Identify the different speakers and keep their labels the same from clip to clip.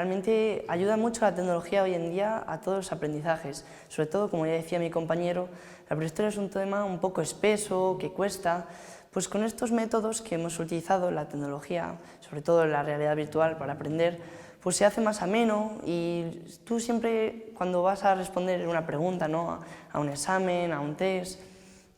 Speaker 1: realmente ayuda mucho la tecnología hoy en día a todos los aprendizajes. Sobre todo, como ya decía mi compañero, la prehistoria es un tema un poco espeso, que cuesta. Pues con estos métodos que hemos utilizado, la tecnología, sobre todo la realidad virtual para aprender, pues se hace más ameno y tú siempre cuando vas a responder una pregunta, ¿no? a un examen, a un test,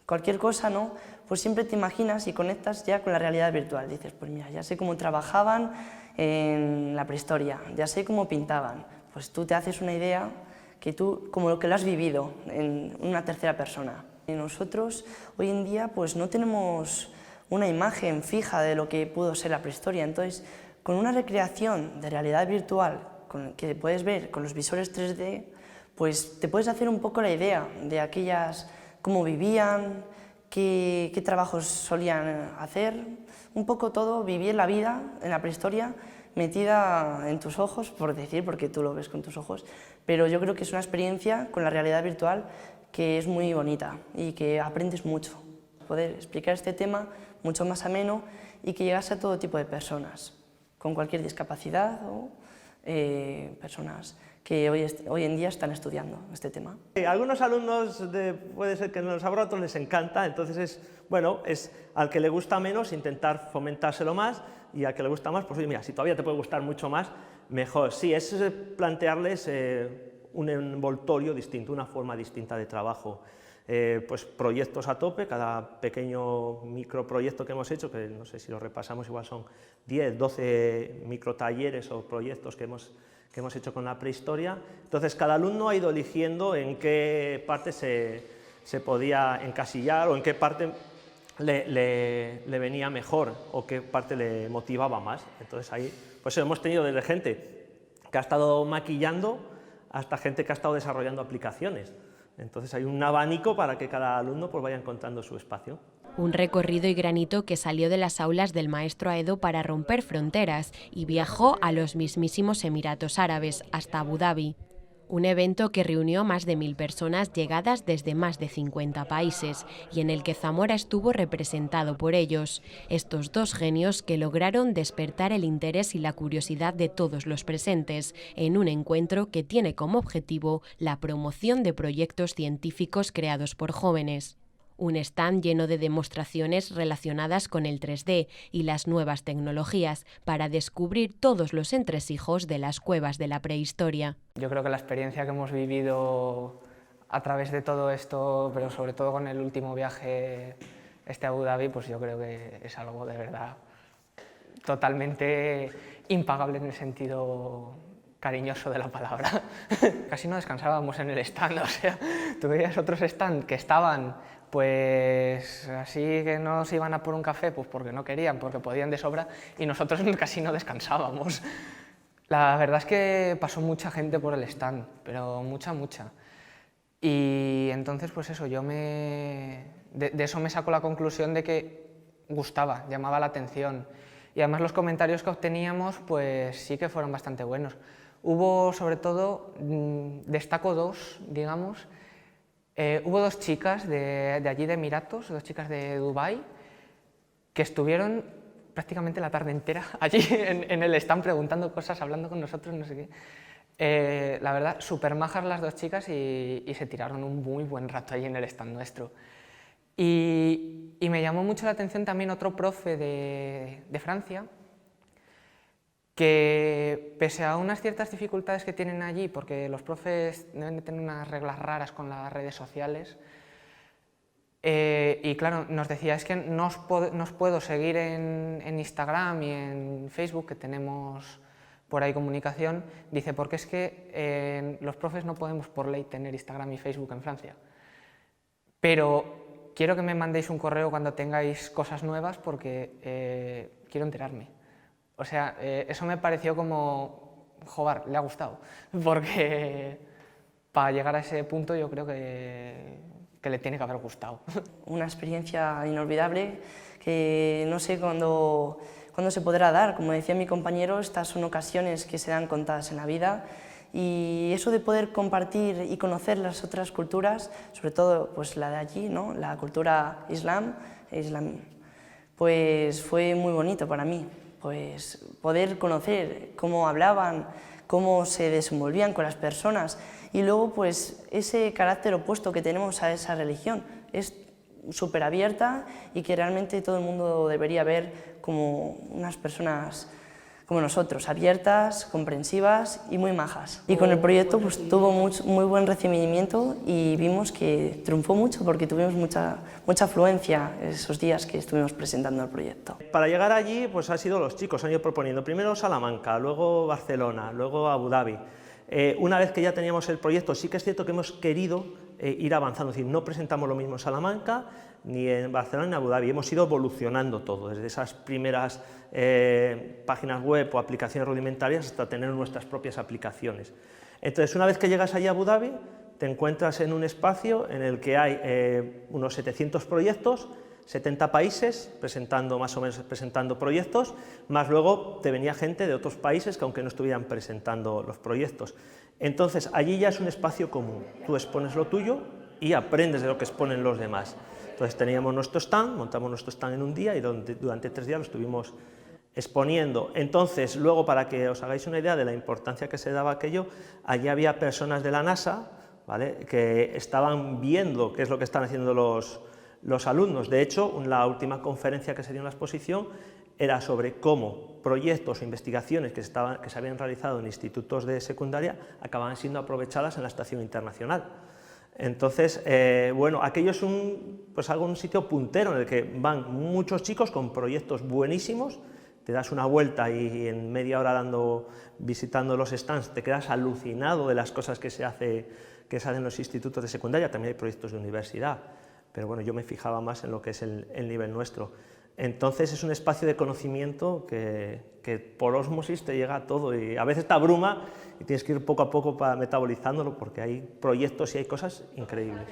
Speaker 1: cualquier cosa, ¿no? Pues siempre te imaginas y conectas ya con la realidad virtual. Dices, pues mira, ya sé cómo trabajaban en la prehistoria, ya sé cómo pintaban. Pues tú te haces una idea que tú, como lo que lo has vivido en una tercera persona. Y nosotros hoy en día pues no tenemos una imagen fija de lo que pudo ser la prehistoria, entonces con una recreación de realidad virtual que puedes ver con los visores 3D, pues te puedes hacer un poco la idea de aquellas, cómo vivían, qué trabajos solían hacer, un poco todo, vivir la vida en la prehistoria metida en tus ojos, por decir, porque tú lo ves con tus ojos, pero yo creo que es una experiencia con la realidad virtual que es muy bonita y que aprendes mucho. Poder explicar este tema mucho más ameno y que llegase a todo tipo de personas, con cualquier discapacidad o personas que hoy en día están estudiando este tema.
Speaker 2: A algunos alumnos puede ser que en los laboratorios les encanta, entonces es al que le gusta menos intentar fomentárselo más y al que le gusta más, pues oye, mira, si todavía te puede gustar mucho más, mejor. Sí, es plantearles un envoltorio distinto, una forma distinta de trabajo. Pues proyectos a tope, cada pequeño microproyecto que hemos hecho, que no sé si lo repasamos, igual son 10, 12 microtalleres o proyectos que hemos hecho con la prehistoria. Entonces cada alumno ha ido eligiendo en qué parte se podía encasillar o en qué parte le venía mejor o qué parte le motivaba más. Entonces ahí pues hemos tenido desde gente que ha estado maquillando hasta gente que ha estado desarrollando aplicaciones. Entonces hay un abanico para que cada alumno pues vaya encontrando su espacio.
Speaker 3: Un recorrido y granito que salió de las aulas del maestro Aedo para romper fronteras y viajó a los mismísimos Emiratos Árabes, hasta Abu Dhabi. Un evento que reunió más de 1000 personas llegadas desde más de 50 países y en el que Zamora estuvo representado por ellos, estos dos genios que lograron despertar el interés y la curiosidad de todos los presentes en un encuentro que tiene como objetivo la promoción de proyectos científicos creados por jóvenes. Un stand lleno de demostraciones relacionadas con el 3D y las nuevas tecnologías para descubrir todos los entresijos de las cuevas de la prehistoria.
Speaker 4: Yo creo que la experiencia que hemos vivido a través de todo esto, pero sobre todo con el último viaje a Abu Dhabi, pues yo creo que es algo de verdad totalmente impagable en el sentido cariñoso de la palabra. Casi no descansábamos en el stand, o sea, tú veías otros stands que estaban pues así que no se iban a por un café, pues porque no querían, porque podían de sobra, y nosotros casi no descansábamos. La verdad es que pasó mucha gente por el stand, pero mucha. Y entonces, pues eso, de eso me saco la conclusión de que gustaba, llamaba la atención. Y además los comentarios que obteníamos, pues sí que fueron bastante buenos. Hubo, sobre todo, destaco dos, digamos. Hubo dos chicas de allí de Emiratos, dos chicas de Dubái, que estuvieron prácticamente la tarde entera allí en el stand preguntando cosas, hablando con nosotros, no sé qué. La verdad, súper majas las dos chicas y se tiraron un muy buen rato allí en el stand nuestro. Y me llamó mucho la atención también otro profe de Francia, que pese a unas ciertas dificultades que tienen allí, porque los profes deben de tener unas reglas raras con las redes sociales, y claro, nos decía, es que no os puedo seguir en Instagram y en Facebook, que tenemos por ahí comunicación, dice, porque es que los profes no podemos por ley tener Instagram y Facebook en Francia. Pero quiero que me mandéis un correo cuando tengáis cosas nuevas porque quiero enterarme. O sea, eso me pareció como, joder, le ha gustado, porque para llegar a ese punto yo creo que le tiene que haber gustado.
Speaker 1: Una experiencia inolvidable que no sé cuándo se podrá dar. Como decía mi compañero, estas son ocasiones que se dan contadas en la vida y eso de poder compartir y conocer las otras culturas, sobre todo pues la de allí, ¿no? La cultura islam, pues fue muy bonito para mí. Pues poder conocer cómo hablaban, cómo se desenvolvían con las personas y luego pues ese carácter opuesto que tenemos a esa religión. Es súper abierta y que realmente todo el mundo debería ver como unas personas como nosotros, abiertas, comprensivas y muy majas. Y con el proyecto pues tuvo muy buen recibimiento y vimos que triunfó mucho porque tuvimos mucha afluencia esos días que estuvimos presentando el proyecto.
Speaker 2: Para llegar allí pues han sido los chicos, han ido proponiendo primero Salamanca, luego Barcelona, luego Abu Dhabi. Una vez que ya teníamos el proyecto, sí que es cierto que hemos querido ir avanzando, es decir, no presentamos lo mismo en Salamanca, ni en Barcelona, ni en Abu Dhabi, hemos ido evolucionando todo, desde esas primeras páginas web o aplicaciones rudimentarias hasta tener nuestras propias aplicaciones. Entonces, una vez que llegas allí a Abu Dhabi, te encuentras en un espacio en el que hay unos 700 proyectos, 70 países presentando, más o menos presentando proyectos, más luego te venía gente de otros países que aunque no estuvieran presentando los proyectos. Entonces allí ya es un espacio común, tú expones lo tuyo y aprendes de lo que exponen los demás. Entonces teníamos nuestro stand, montamos nuestro stand en un día y durante 3 días lo estuvimos exponiendo. Entonces, luego para que os hagáis una idea de la importancia que se daba aquello, allí había personas de la NASA, ¿vale?, que estaban viendo qué es lo que están haciendo los alumnos. De hecho, la última conferencia que se dio en la exposición era sobre cómo proyectos o investigaciones que se habían realizado en institutos de secundaria acababan siendo aprovechadas en la Estación Internacional. Entonces, bueno, aquello es un sitio puntero en el que van muchos chicos con proyectos buenísimos, te das una vuelta y en media hora visitando los stands te quedas alucinado de las cosas que se hacen en los institutos de secundaria, también hay proyectos de universidad. Pero bueno, yo me fijaba más en lo que es el nivel nuestro. Entonces es un espacio de conocimiento que por ósmosis te llega a todo y a veces te abruma y tienes que ir poco a poco metabolizándolo porque hay proyectos y hay cosas increíbles.